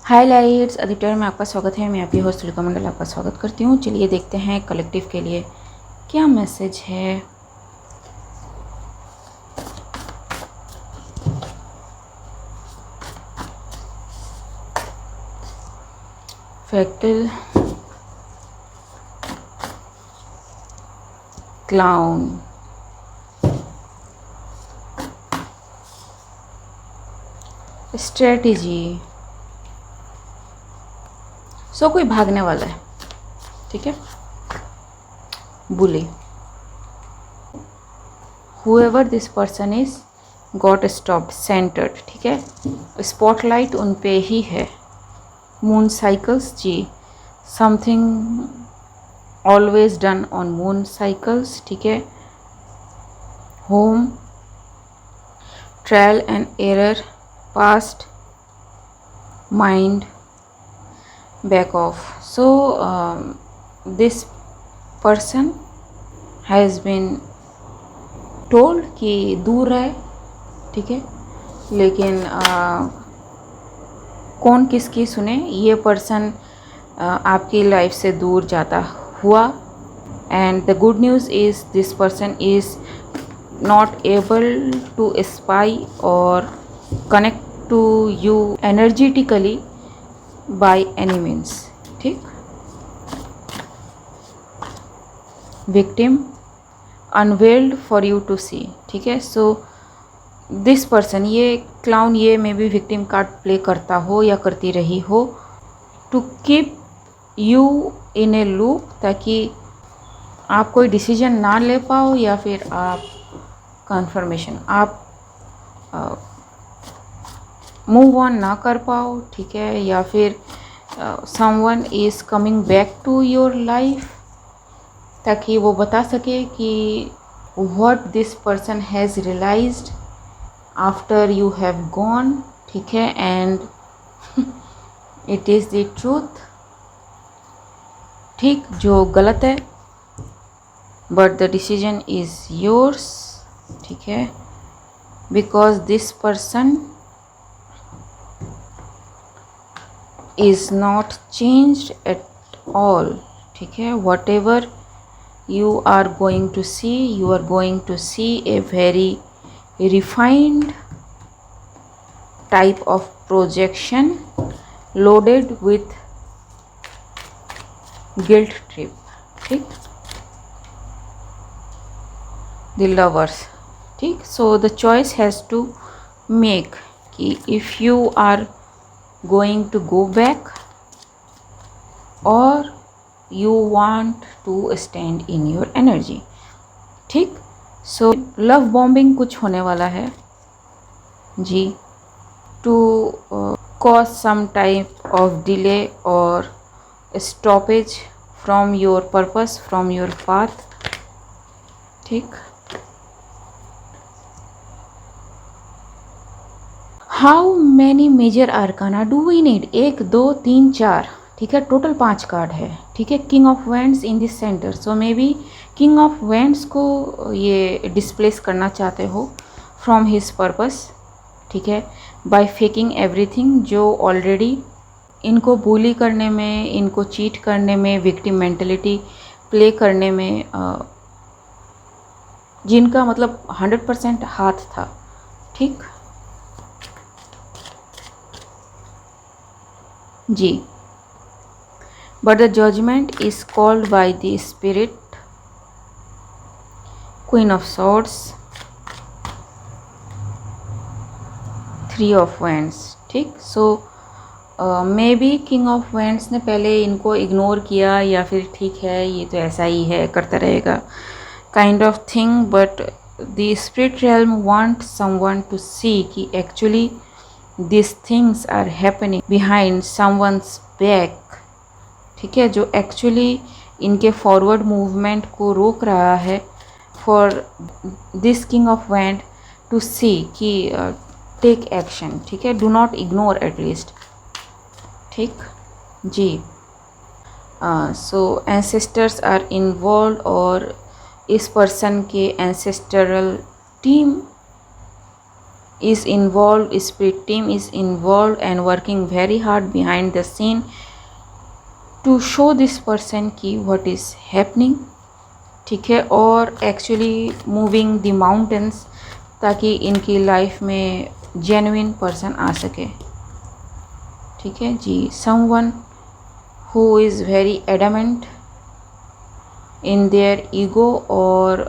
हाय lights, Aditya में आपका स्वागत है। मैं आपकी होस्ट तुलिका मंडल आपका स्वागत करती हूँ। चलिए देखते हैं कलेक्टिव के लिए क्या मैसेज है। Fractal, clown, strategy. सो कोई भागने वाला है, ठीक है। Bully, however this person is got stopped, centered, ठीक है। स्पॉटलाइट उन पे ही है। मून साइकिल्स, जी, something always done on moon cycles, ठीक है। Home, trial and error, past, mind, back off. So this person has been told कि दूर रहे, ठीक है। लेकिन कौन किसकी सुने, ये पर्सन आपकी लाइफ से दूर जाता हुआ। And the good news is this person is not able to spy or connect to you energetically by any means, ठीक। Victim, unveiled for you to see, ठीक है। सो दिस पर्सन, ये clown, ये maybe victim card play करता हो या करती रही हो to keep you in a loop, ताकि आप कोई डिसीजन ना ले पाओ या फिर आप कन्फर्मेशन, आप मूव ऑन ना कर पाओ, ठीक है। या फिर someone is coming back to your life, ताकि वो बता सके कि what this person has realised after you have gone, ठीक है। And it is the truth, ठीक। जो गलत है but the decision is yours, ठीक है। Because this person is not changed at all, ठीक है। whatever you are going to see, you are going to see a very refined type of projection loaded with guilt trip, ठीक। the lovers, ठीक। so the choice has to make कि if you are going to go back or you want to stand in your energy, ठीक। So love bombing कुछ होने वाला है जी, to cause some type of delay or stoppage from your purpose, from your path, ठीक। How many major arcana do we need, 1 2 3 4, ठीक है। Total 5 card है, ठीक है। King of vends in this centre, so maybe king of vends को ये displace करना चाहते हो फ्रॉम हिज पर्पस, ठीक है। बाय फेकिंग एवरीथिंग, जो ऑलरेडी इनको बुली करने में, इनको चीट करने में, विक्टिम मेंटलिटी प्ले करने में जिनका मतलब 100% हाथ था, ठीक जी। But the judgement is called by the spirit, queen of swords, 3 of wands, ठीक। So maybe king of wands ने पहले इनको इग्नोर किया या फिर ठीक है ये तो ऐसा ही है, करता रहेगा kind of thing. But the spirit realm want someone to see कि actually these things are happening behind someone's back, ठीक है। जो एक्चुअली इनके फॉरवर्ड मूवमेंट को रोक रहा है, for this king of wand to see कि टेक एक्शन, ठीक है। डू नॉट इग्नोर एटलीस्ट, ठीक जी। सो एंसेस्टर्स आर इन्वॉल्व और इस पर्सन के एंसेस्टरल team is involved, spirit team is involved and working very hard behind the scene to show this person कि what is happening, ठीक है, और एक्चुअली मूविंग द माउंटेन्स ताकि इनकी लाइफ में जेन्युइन पर्सन आ सके, ठीक है जी। Someone who is very adamant in their ego or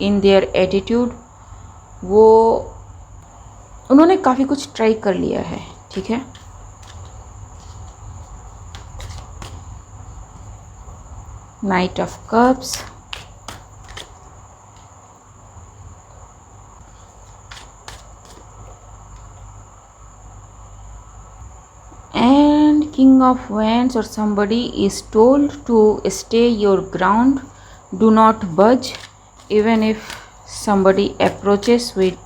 in their attitude, वो उन्होंने काफ़ी कुछ ट्राई कर लिया है, ठीक है। Night of cups, and king of wands or somebody is told to stay your ground, do not budge even if somebody approaches with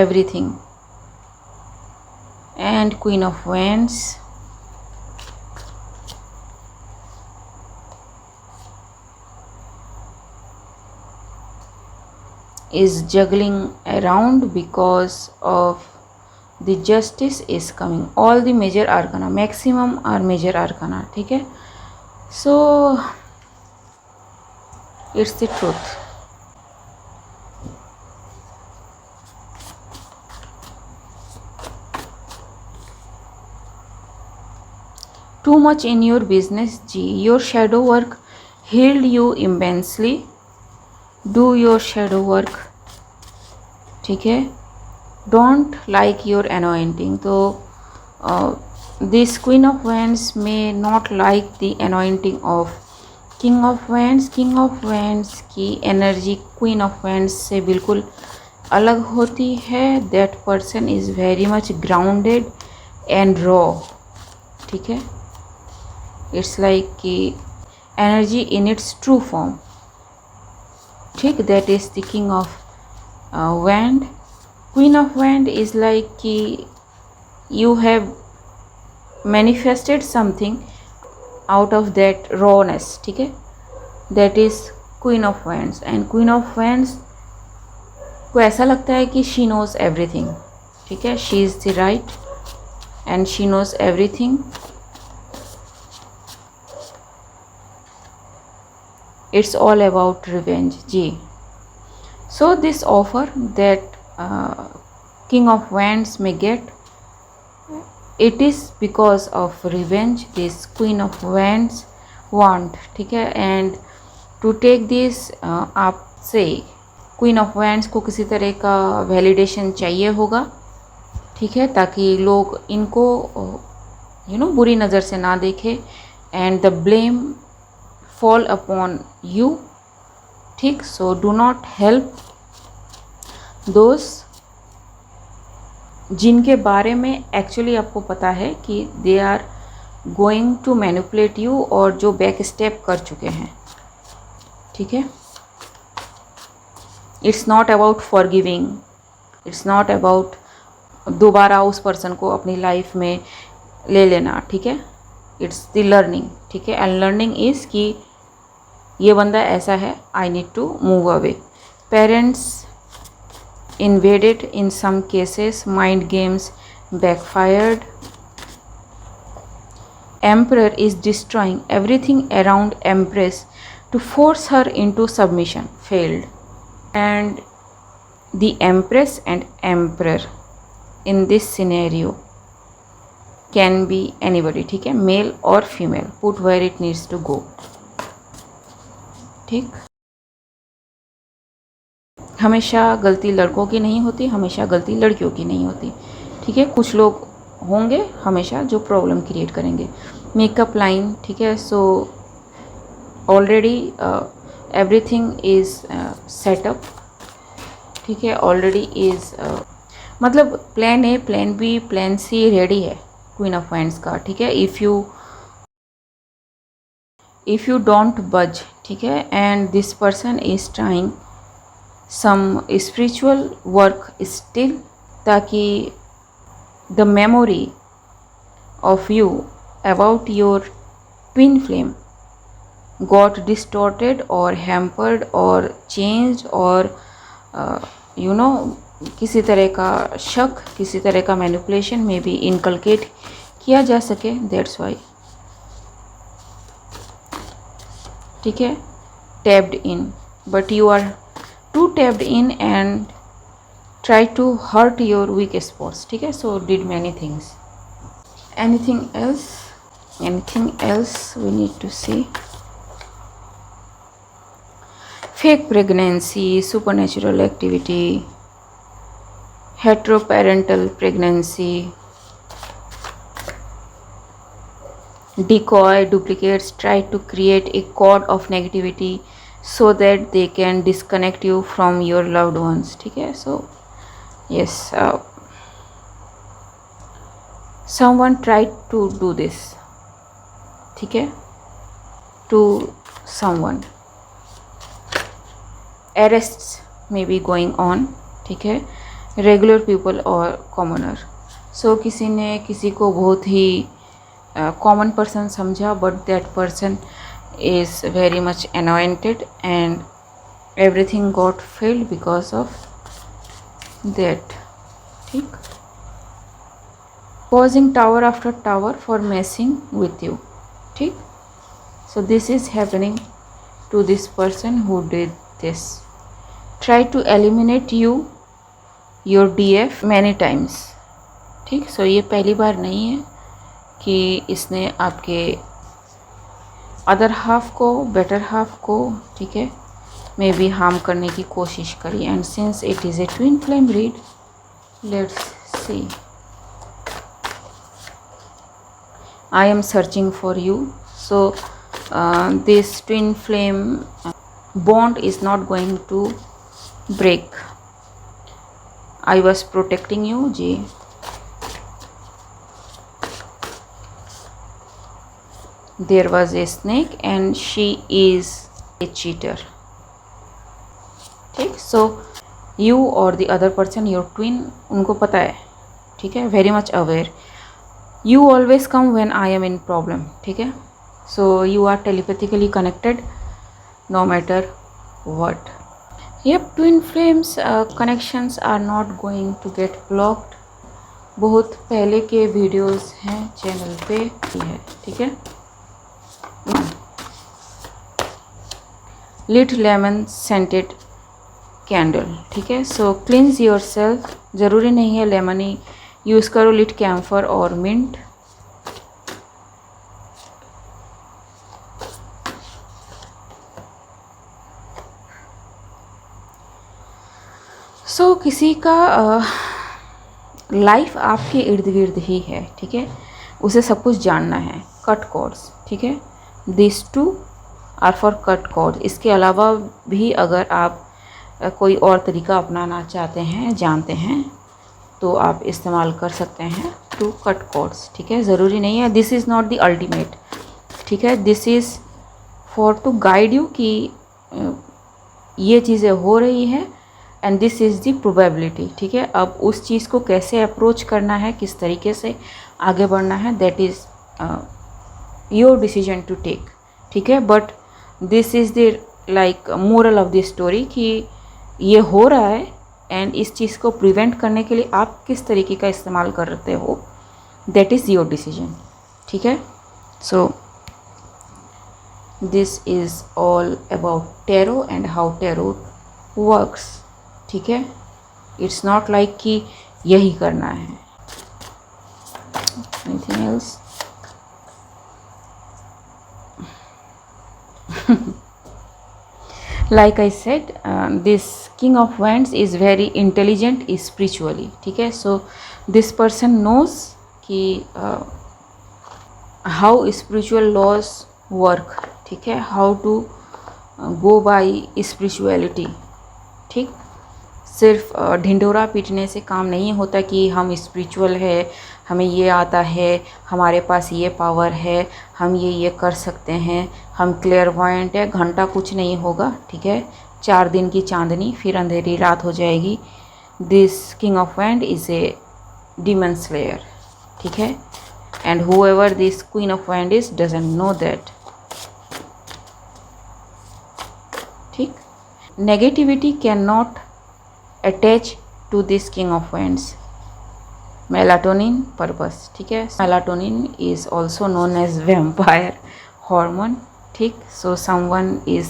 everything. And queen of wands, is juggling around because of the justice is coming. All the major arcana, maximum are major arcana, ठीक है। So it's the truth. Too much in your business ji, your shadow work healed you immensely. Do your shadow work, ठीक है। Don't like your anointing, तो this queen of wands may not like the anointing of king of wands. king of wands की energy queen of wands से बिल्कुल अलग होती है। that person is very much grounded and raw, ठीक है। it's like कि energy in its true form, ठीक। that is the king of wand. queen of wand is like कि you have manifested something out of that rawness, ठीक है। that is queen of wands. and queen of wands को ऐसा लगता है कि she knows everything, ठीक है। she is the right and she knows everything. it's all about revenge ji. so this offer that king of wands may get, it is because of revenge this queen of wands want, ठीक है। and to take this आपसे queen of wands को किसी तरह का validation चाहिए होगा, ठीक है, ताकि लोग इनको बुरी नज़र से ना देखे and the blame fall upon you, ठीक। so do not help those जिनके बारे में एक्चुअली आपको पता है कि they are going to manipulate you और जो बैक स्टेप कर चुके हैं, ठीक है। It's not about forgiving, it's not about दोबारा उस पर्सन को अपनी लाइफ में ले लेना, ठीक है। इट्स द लर्निंग, ठीक है। एंड लर्निंग इज़ कि ये बंदा ऐसा है, I need to move away. Parents invaded in some cases, mind games backfired. Emperor is destroying everything around Empress to force her into submission, failed. And the Empress and Emperor in this scenario can be anybody, ठीक है, male or female, put where it needs to go, ठीक। हमेशा गलती लड़कों की नहीं होती, हमेशा गलती लड़कियों की नहीं होती, ठीक है। कुछ लोग होंगे हमेशा जो प्रॉब्लम क्रिएट करेंगे। मेकअप लाइन, ठीक है। So already everything is set up, ठीक है। ऑलरेडी इज़ मतलब plan A, plan B, plan C ready है क्वीन ऑफ वाइंड्स का, ठीक है। इफ़ यू डोंट बज, ठीक है, and this person is trying some spiritual work still, ताकि the memory of you about your twin flame got distorted or hampered or changed or you know किसी तरह का शक, किसी तरह का मैनिपुलेशन में भी इनकलकेट किया जा सके, दैट्स वाई। ठीक है, tapped in, but you are too tapped in and try to hurt your weak spots. ठीक है, so did many things. Anything else we need to see. Fake pregnancy, supernatural activity, heteroparental pregnancy, decoy, duplicates try to create a cord of negativity so that they can disconnect you from your loved ones. ठीक है, so yes, someone tried to do this. ठीक है, to someone. Arrests may be going on. ठीक है, regular people or commoner. So किसी ने किसी को बहुत ही कॉमन पर्सन समझा, but that person is very much anointed and everything got failed because of that. ठीक, posing tower after tower for messing with you. ठीक, so this is happening to this person who did this. Try to eliminate you your DF many times. ठीक, सो ये पहली बार नहीं है कि इसने आपके अदर हाफ को, बेटर हाफ को, ठीक है, मे बी हार्म करने की कोशिश करी। And since it is a twin flame read, let's see. I am searching for you, so this twin flame bond is not going to break. I was protecting you जी। There was a snake and she is a cheater। ठीक, so you और the other person, your twin, उनको पता है। ठीक है, very much aware। You always come when I am in problem। ठीक है, so you are telepathically connected no matter what। Yep, twin flames connections are not going to get blocked। बहुत पहले के वीडियोस हैं चैनल पे, है। ठीक है, लिट लेमन सेंटेड कैंडल। ठीक है, सो क्लींस योर सेल्फ। ज़रूरी नहीं है लेमन ही यूज़ करो, लिट कैम्फर और मिंट। सो किसी का लाइफ आपके इर्द गिर्द ही है। ठीक है, उसे सब कुछ जानना है। Cut cords. ठीक है, this two are for cut cord. इसके अलावा भी अगर आप कोई और तरीका अपनाना चाहते हैं, जानते हैं, तो आप इस्तेमाल कर सकते हैं टू कट कॉर्ड्स। ठीक है, ज़रूरी नहीं है, this is not the ultimate. ठीक है, this is for to guide you कि ये चीज़ें हो रही हैं and this is the probability. ठीक है, अब उस चीज़ को कैसे अप्रोच करना है, किस तरीके से आगे बढ़ना है, that is your decision to take. ठीक है, but this is the like moral of the story कि ये हो रहा है एंड इस चीज़ को प्रिवेंट करने के लिए आप किस तरीके का इस्तेमाल करते हो, दैट इज़ योर डिसीजन। ठीक है, so this is all about tarot and how tarot works. ठीक है, इट्स नॉट लाइक कि यही करना है। Anything else? Like I said, this King of Wands is very intelligent spiritually। ठीक है, so this person knows कि how spiritual laws work। ठीक है, how to go by spirituality। ठीक, सिर्फ ढिंढोरा पीटने से काम नहीं होता कि हम स्पिरिचुअल है, हमें ये आता है, हमारे पास ये पावर है, हम ये कर सकते हैं, हम क्लेयरवॉयंट है। घंटा कुछ नहीं होगा। ठीक है, 4 दिन की चांदनी, फिर अंधेरी रात हो जाएगी। This king of wand is a demon slayer. ठीक है, and however this queen of wand is doesn't know that. ठीक, negativity can not attach to this king of wands. Melatonin purpose, ठीक है। Melatonin is also known as vampire hormone, ठीक। So someone is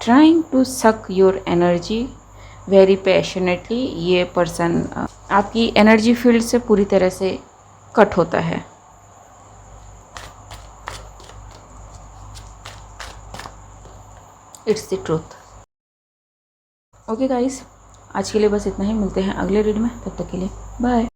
trying to suck your energy very passionately. ये person आपकी energy field से पूरी तरह से cut होता है। It's the truth. Okay guys, आज के लिए बस इतना ही। मिलते हैं अगले रीड में, तब तक के लिए बाय।